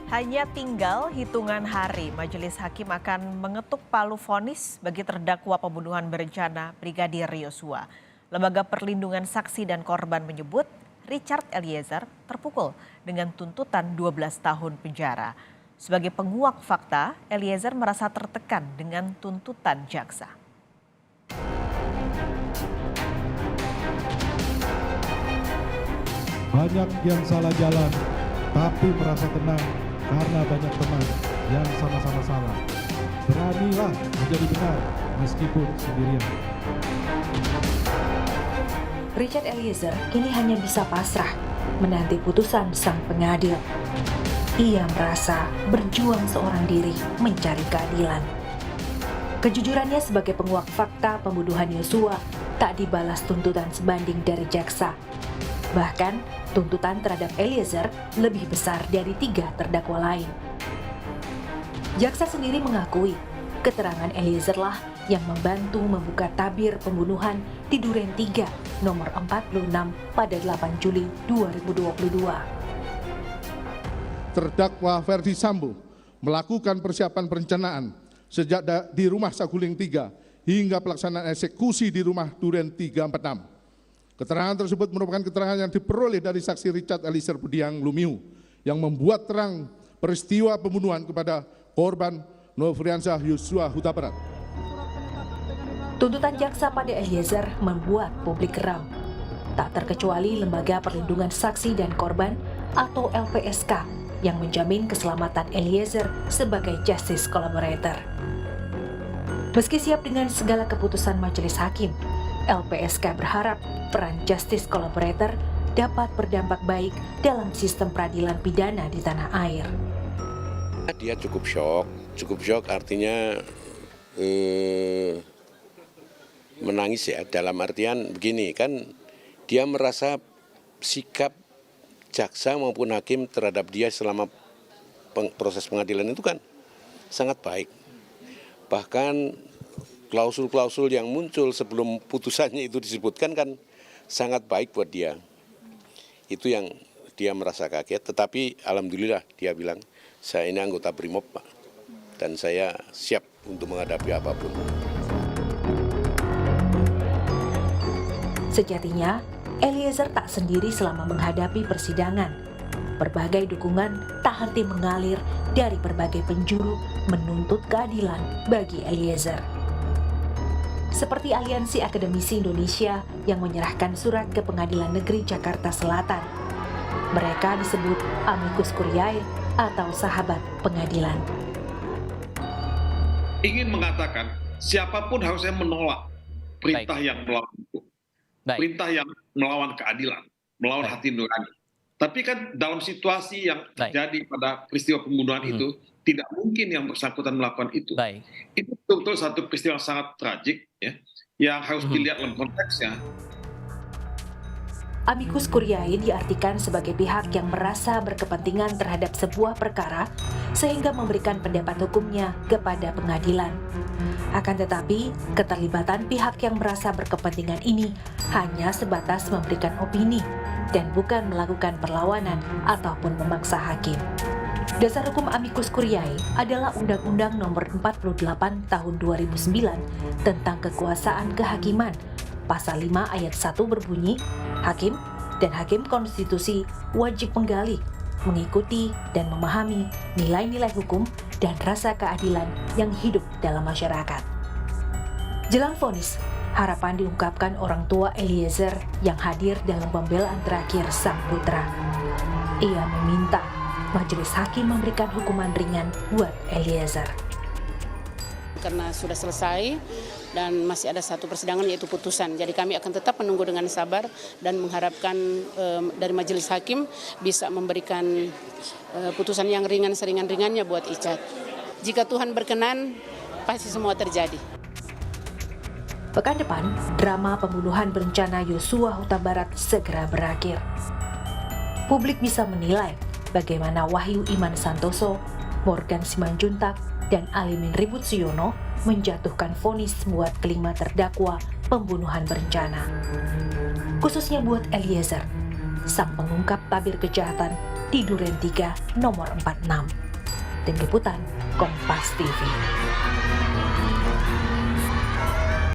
Hanya tinggal hitungan hari, Majelis Hakim akan mengetuk palu vonis bagi terdakwa pembunuhan berencana Brigadir Yosua. Lembaga Perlindungan Saksi dan Korban menyebut Richard Eliezer terpukul dengan tuntutan 12 tahun penjara. Sebagai penguak fakta, Eliezer merasa tertekan dengan tuntutan jaksa. Banyak yang salah jalan, tapi merasa tenang karena banyak teman yang sama-sama salah. Beranilah menjadi benar meskipun sendirian. Richard Eliezer kini hanya bisa pasrah menanti putusan sang pengadil. Ia merasa berjuang seorang diri mencari keadilan. Kejujurannya sebagai penguak fakta pembunuhan Yosua tak dibalas tuntutan sebanding dari jaksa. Bahkan, tuntutan terhadap Eliezer lebih besar dari 3 terdakwa lain. Jaksa sendiri mengakui keterangan Eliezer lah yang membantu membuka tabir pembunuhan di Duren 3 nomor 46 pada 8 Juli 2022. Terdakwa Ferdi Sambo melakukan persiapan perencanaan sejak di rumah Saguling 3 hingga pelaksanaan eksekusi di rumah Duren 346. Keterangan tersebut merupakan keterangan yang diperoleh dari saksi Richard Eliezer Budiang Lumiu yang membuat terang peristiwa pembunuhan kepada korban Nofriansah Yosua Huta Barat. Tuntutan jaksa pada Eliezer membuat publik geram. Tak terkecuali Lembaga Perlindungan Saksi dan Korban atau LPSK yang menjamin keselamatan Eliezer sebagai justice collaborator. Meski siap dengan segala keputusan majelis hakim, LPSK berharap peran justice collaborator dapat berdampak baik dalam sistem peradilan pidana di tanah air. Dia cukup shock artinya menangis ya, dalam artian begini kan, dia merasa sikap jaksa maupun hakim terhadap dia selama proses pengadilan itu kan sangat baik. Bahkan klausul-klausul yang muncul sebelum putusannya itu disebutkan kan sangat baik buat dia. Itu yang dia merasa kaget, tetapi alhamdulillah dia bilang, saya ini anggota Brimob Pak, dan saya siap untuk menghadapi apapun. Sejatinya, Eliezer tak sendiri selama menghadapi persidangan. Berbagai dukungan tak henti mengalir dari berbagai penjuru menuntut keadilan bagi Eliezer. Seperti Aliansi Akademisi Indonesia yang menyerahkan surat ke Pengadilan Negeri Jakarta Selatan. Mereka disebut amicus curiae atau sahabat pengadilan. Ingin mengatakan siapapun harusnya menolak perintah yang melawan hukum, perintah yang melawan keadilan, melawan hati nurani. Tapi kan dalam situasi yang terjadi pada peristiwa pembunuhan itu, tidak mungkin yang bersangkutan melakukan itu. Itu betul-betul satu peristiwa yang sangat tragik, ya, yang harus dilihat dalam konteksnya. Amicus curiae diartikan sebagai pihak yang merasa berkepentingan terhadap sebuah perkara sehingga memberikan pendapat hukumnya kepada pengadilan. Akan tetapi, keterlibatan pihak yang merasa berkepentingan ini hanya sebatas memberikan opini dan bukan melakukan perlawanan ataupun memaksa hakim. Dasar hukum amicus curiae adalah Undang-Undang Nomor 48 Tahun 2009 tentang Kekuasaan Kehakiman. Pasal 5 ayat 1 berbunyi, hakim dan hakim konstitusi wajib menggali, mengikuti dan memahami nilai-nilai hukum dan rasa keadilan yang hidup dalam masyarakat. Jelang vonis, harapan diungkapkan orang tua Eliezer yang hadir dalam pembelaan terakhir sang putra. Ia meminta majelis hakim memberikan hukuman ringan buat Eliezer. Karena sudah selesai dan masih ada satu persidangan yaitu putusan. Jadi kami akan tetap menunggu dengan sabar dan mengharapkan dari majelis hakim bisa memberikan putusan yang ringan seringan-ringannya buat Icat. Jika Tuhan berkenan, pasti semua terjadi. Pekan depan, drama pembunuhan berencana Yosua Huta Barat segera berakhir. Publik bisa menilai bagaimana Wahyu Iman Santoso, Morgan Simanjuntak, dan Alimin Ribut Siono menjatuhkan vonis buat kelima terdakwa pembunuhan berencana. Khususnya buat Eliezer, sang pengungkap tabir kejahatan di Duren 3 nomor 46. Tim Liputan Kompas TV.